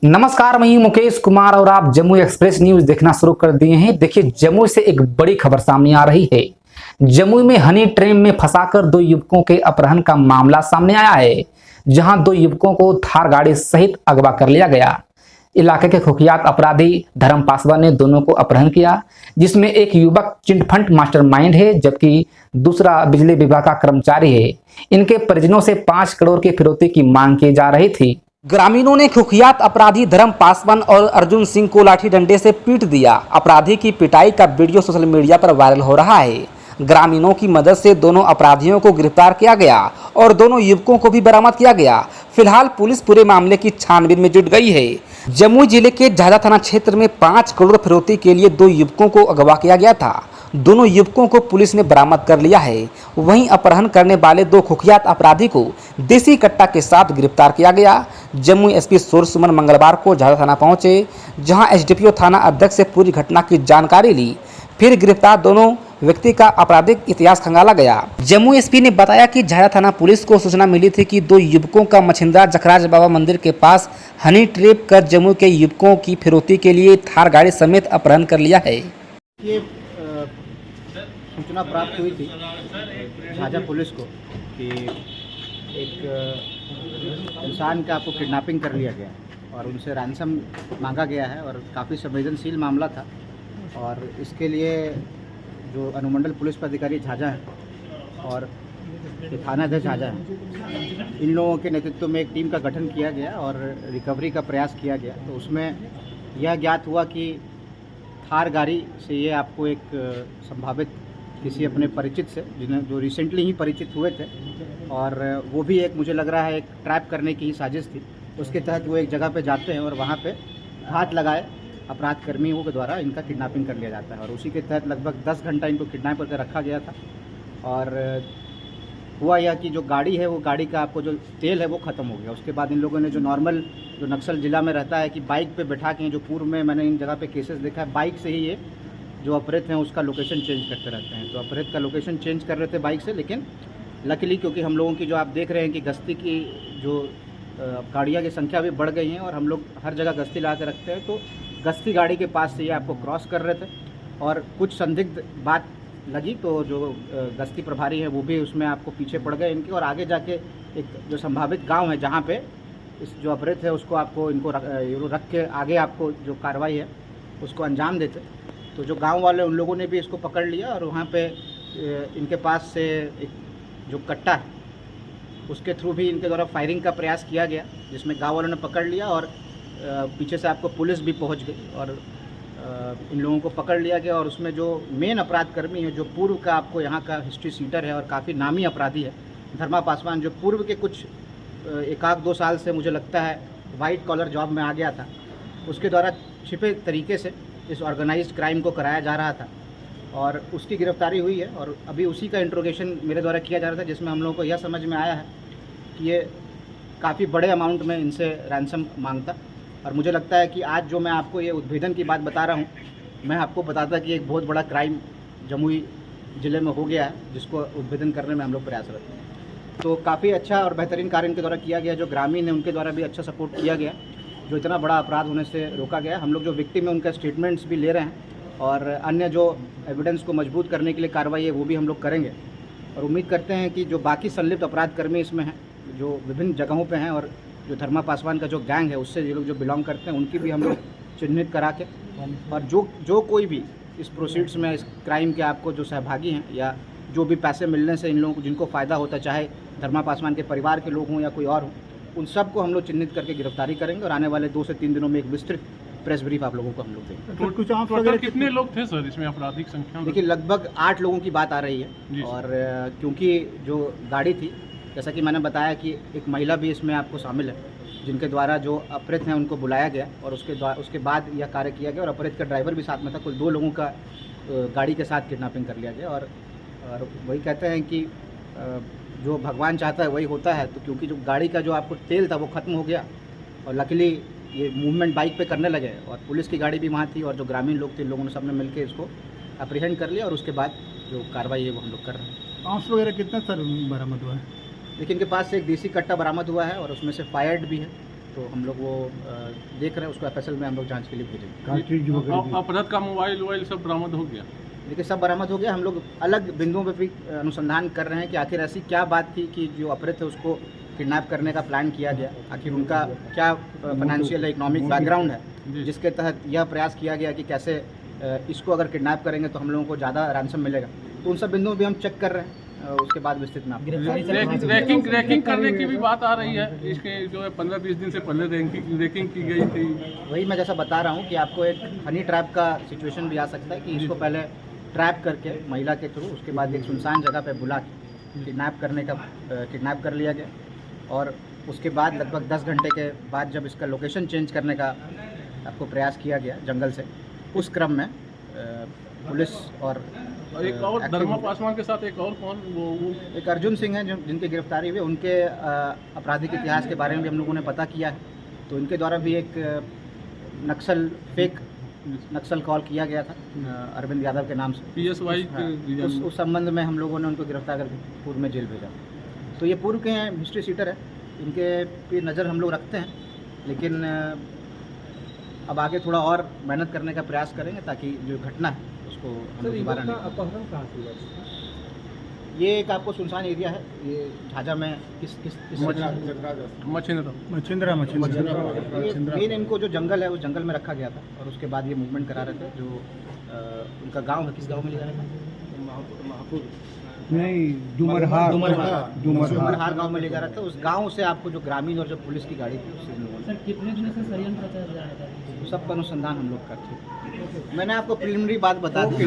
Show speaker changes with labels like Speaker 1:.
Speaker 1: नमस्कार, मैं हूं मुकेश कुमार और आप जम्मू एक्सप्रेस न्यूज देखना शुरू कर दिए हैं। देखिए, जम्मू से एक बड़ी खबर सामने आ रही है। जम्मू में हनी ट्रेन में फंसाकर दो युवकों के अपहरण का मामला सामने आया है, जहां दो युवकों को थार गाड़ी सहित अगवा कर लिया गया। इलाके के कुख्यात अपराधी धर्म पासवान ने दोनों को अपहरण किया, जिसमें एक युवक चिटफंड मास्टरमाइंड है जबकि दूसरा बिजली विभाग का कर्मचारी है। इनके परिजनों से 5 करोड़ की फिरौती की मांग की जा रही थी। ग्रामीणों ने कुख्यात अपराधी धर्म पासवान और अर्जुन सिंह को लाठी डंडे से पीट दिया। अपराधी की पिटाई का वीडियो सोशल मीडिया पर वायरल हो रहा है। ग्रामीणों की मदद से दोनों अपराधियों को गिरफ्तार किया गया और दोनों युवकों को भी बरामद किया गया। फिलहाल पुलिस पूरे मामले की छानबीन में जुट गई है। जम्मू जिले के झाझा थाना क्षेत्र में 5 करोड़ फिरौती के लिए दो युवकों को अगवा किया गया था। दोनों युवकों को पुलिस ने बरामद कर लिया है। वहीं अपहरण करने वाले दो कुख्यात अपराधी को देसी कट्टा के साथ गिरफ्तार किया गया। जम्मू एसपी सूर्य सुमन मंगलवार को झाझा थाना पहुंचे, जहां एसडीपीओ थाना अध्यक्ष से पूरी घटना की जानकारी ली। फिर गिरफ्तार दोनों व्यक्ति का आपराधिक इतिहास खंगाला गया। जम्मू एसपी ने बताया कि झाझा थाना पुलिस को सूचना मिली थी कि दो युवकों का मछिंद्रा जखराज बाबा मंदिर के पास हनी ट्रैप कर जम्मू के युवकों की फिरौती के लिए थार गाड़ी समेत अपहरण कर लिया है।
Speaker 2: ये सूचना प्राप्त हुई थी झाझा पुलिस को कि एक इंसान का आपको किडनैपिंग कर लिया गया और उनसे रैंसम मांगा गया है और काफ़ी संवेदनशील मामला था। और इसके लिए जो अनुमंडल पुलिस पदाधिकारी झाझा हैं और थानाध्यक्ष झाझा हैं, इन लोगों के नेतृत्व में एक टीम का गठन किया गया और रिकवरी का प्रयास किया गया। तो उसमें यह ज्ञात हुआ कि थार गाड़ी से ये आपको एक संभावित किसी अपने परिचित से जो रिसेंटली ही परिचित हुए थे और वो भी एक मुझे लग रहा है एक ट्रैप करने की ही साजिश थी। उसके तहत वो एक जगह पे जाते हैं और वहाँ पे घात लगाए अपराध कर्मियों के द्वारा इनका किडनैपिंग कर लिया जाता है और उसी के तहत लगभग 10 घंटा इनको किडनैप करके रखा गया था। और हुआ यह कि जो गाड़ी है वो गाड़ी का आपको जो तेल है वो ख़त्म हो गया। उसके बाद इन लोगों ने जो नॉर्मल जो नक्सल जिला में रहता है कि बाइक पे बैठा के, जो पूर्व में मैंने इन जगह पे केसेस देखा है, बाइक से ही ये जो अपहृत हैं उसका लोकेशन चेंज करते रहते हैं। तो अपहृत का लोकेशन चेंज कर रहे थे बाइक से, लेकिन लकीली क्योंकि हम लोगों की जो आप देख रहे हैं कि गश्ती की जो गाड़ियाँ की संख्या भी बढ़ गई हैं और हम लोग हर जगह गश्ती ला के रखते हैं, तो गश्ती गाड़ी के पास से ये आपको क्रॉस कर रहे थे और कुछ संदिग्ध बात लगी तो जो गश्ती प्रभारी है वो भी उसमें आपको पीछे पड़ गए इनके और आगे जाके एक जो संभावित गांव है जहां पे इस जो अपहृत है उसको आपको इनको रख के आगे आपको जो कार्रवाई है उसको अंजाम देते। तो जो गांव वाले उन लोगों ने भी इसको पकड़ लिया और वहाँ पे इनके पास से एक जो कट्टा है उसके थ्रू भी इनके द्वारा फायरिंग का प्रयास किया गया, जिसमें गांव वालों ने पकड़ लिया और पीछे से आपको पुलिस भी पहुंच गई और इन लोगों को पकड़ लिया गया। और उसमें जो मेन अपराध कर्मी है, जो पूर्व का आपको यहाँ का हिस्ट्री सीटर है और काफ़ी नामी अपराधी है, धर्मा पासवान, जो पूर्व के कुछ 1-2 साल से मुझे लगता है वाइट कॉलर जॉब में आ गया था, उसके द्वारा छिपे तरीके से इस ऑर्गेनाइज्ड क्राइम को कराया जा रहा था और उसकी गिरफ्तारी हुई है। और अभी उसी का इंट्रोगेशन मेरे द्वारा किया जा रहा था, जिसमें हम लोगों को यह समझ में आया है कि ये काफ़ी बड़े अमाउंट में इनसे रैंसम मांगता। और मुझे लगता है कि आज जो मैं आपको ये उद्भेदन की बात बता रहा हूँ, मैं आपको बताता कि एक बहुत बड़ा क्राइम जमुई ज़िले में हो गया है, जिसको उद्भेदन करने में हम लोग प्रयासरत हैं। तो काफ़ी अच्छा और बेहतरीन कार्य इनके द्वारा किया गया। जो ग्रामीण है उनके द्वारा भी अच्छा सपोर्ट किया गया, जो इतना बड़ा अपराध होने से रोका गया। हम लोग जो विक्टिम है उनका स्टेटमेंट्स भी ले रहे हैं और अन्य जो एविडेंस को मजबूत करने के लिए कार्रवाई है वो भी हम लोग करेंगे। और उम्मीद करते हैं कि जो बाकी संलिप्त अपराध कर्मी इसमें हैं, जो विभिन्न जगहों पे हैं, और जो धर्मा पासवान का जो गैंग है उससे ये लोग जो बिलोंग करते हैं, उनकी भी हम लोग चिन्हित करा के और जो कोई भी इस प्रोसीड्स में इस क्राइम के आपको जो सहभागी हैं या जो भी पैसे मिलने से इन लोगों को जिनको फ़ायदा होता है, चाहे धर्मा पासवान के परिवार के लोग हों या कोई और हो, उन सबको हम लोग चिन्हित करके गिरफ्तारी करेंगे और आने वाले 2 से 3 दिनों में एक विस्तृत प्रेस ब्रीफ आप लोगों को हम लोग देंगे।
Speaker 3: टोटल कितने लोग थे सर इसमें आपराधिक संख्या?
Speaker 2: देखिए, लगभग 8 लोगों की बात आ रही है और क्योंकि जो गाड़ी थी, जैसा कि मैंने बताया कि एक महिला भी इसमें आपको शामिल है, जिनके द्वारा जो अपहृत हैं उनको बुलाया गया और उसके बाद यह कार्य किया गया और अपहृत का ड्राइवर भी साथ में था। कुल 2 लोगों का गाड़ी के साथ किडनैपिंग कर लिया गया और वही कहते हैं कि जो भगवान चाहता है वही होता है। तो क्योंकि जो गाड़ी का जो आपको तेल था वो ख़त्म हो गया और लकीली ये मूवमेंट बाइक पे करने लगे और पुलिस की गाड़ी भी वहाँ थी और जो ग्रामीण लोग थे, इन लोगों ने सबने मिलकर इसको अप्रीहेंड कर लिया और उसके बाद जो कार्रवाई है वो हम लोग कर रहे हैं।
Speaker 3: आर्म्स वगैरह कितना सर बरामद हुआ है?
Speaker 2: देखिए, इनके पास से एक देसी कट्टा बरामद हुआ है और उसमें से फायर्ड भी है तो हम लोग वो देख रहे हैं, उसको FSL में हम लोग जांच के लिए भेजेंगे।
Speaker 3: अपराध का मोबाइल वोबाइल सब बरामद हो गया।
Speaker 2: देखिए सब बरामद हो गया। हम लोग अलग बिंदुओं पर भी अनुसंधान कर रहे हैं कि आखिर ऐसी क्या बात थी कि जो अपराधी थे उसको किडनैप करने का प्लान किया गया, आखिर उनका क्या फाइनेंशियल इकोनॉमिक बैकग्राउंड है जिसके तहत यह प्रयास किया गया कि कैसे इसको अगर किडनैप करेंगे तो हम लोगों को ज़्यादा रैंसम मिलेगा। तो उन सब बिंदुओं भी हम चेक कर रहे हैं, उसके बाद विस्तृत में आपको
Speaker 3: रैंकिंग करने की भी बात आ रही है। इसके जो है 15-20 दिन से पहले रैंकिंग की गई थी।
Speaker 2: वही मैं जैसा बता रहा हूँ कि आपको एक हनी ट्रैप का सिचुएशन भी आ सकता है कि इसको पहले ट्रैप करके महिला के थ्रू, उसके बाद एक सुनसान जगह पे बुला के किडनैप कर लिया गया और उसके बाद लगभग 10 घंटे के बाद जब इसका लोकेशन चेंज करने का आपको प्रयास किया गया जंगल से, उस क्रम में पुलिस और
Speaker 3: एक और धर्मा पासवान के साथ एक और कौन वो
Speaker 2: एक अर्जुन सिंह हैं जिनकी गिरफ्तारी हुई। उनके आपराधिक इतिहास के बारे में भी हम लोगों ने पता किया है। तो इनके द्वारा भी एक फेक नक्सल कॉल किया गया था अरविंद यादव के नाम से
Speaker 3: PSY
Speaker 2: उस संबंध में हम लोगों ने उनको गिरफ्तार करके पूर्व में जेल भेजा। तो ये पूर्व के हैं, हिस्ट्री सीटर है, इनके पे नज़र हम लोग रखते हैं, लेकिन अब आगे थोड़ा और मेहनत करने का प्रयास करेंगे ताकि जो घटना है उसको हम दोबारा नहीं। ये एक आपको सुनसान एरिया है, ये झाझा में किस
Speaker 3: मछिंद्रा
Speaker 2: मेन इनको जो जंगल है उस जंगल में रखा गया था और उसके बाद ये मूवमेंट करा रहे थे। जो उनका गांव है, किस गांव में ले जा रहे थे? डुमरहार गांव में ले जा रहा था। उस गांव से आपको जो ग्रामीण और जो पुलिस की गाड़ी थी उससे
Speaker 4: कितने दिन से षड्यंत्र चल रहा है?
Speaker 2: सब का अनुसंधान हम लोग करते हैं। मैंने आपको प्रिलिमिनरी बात बता दी।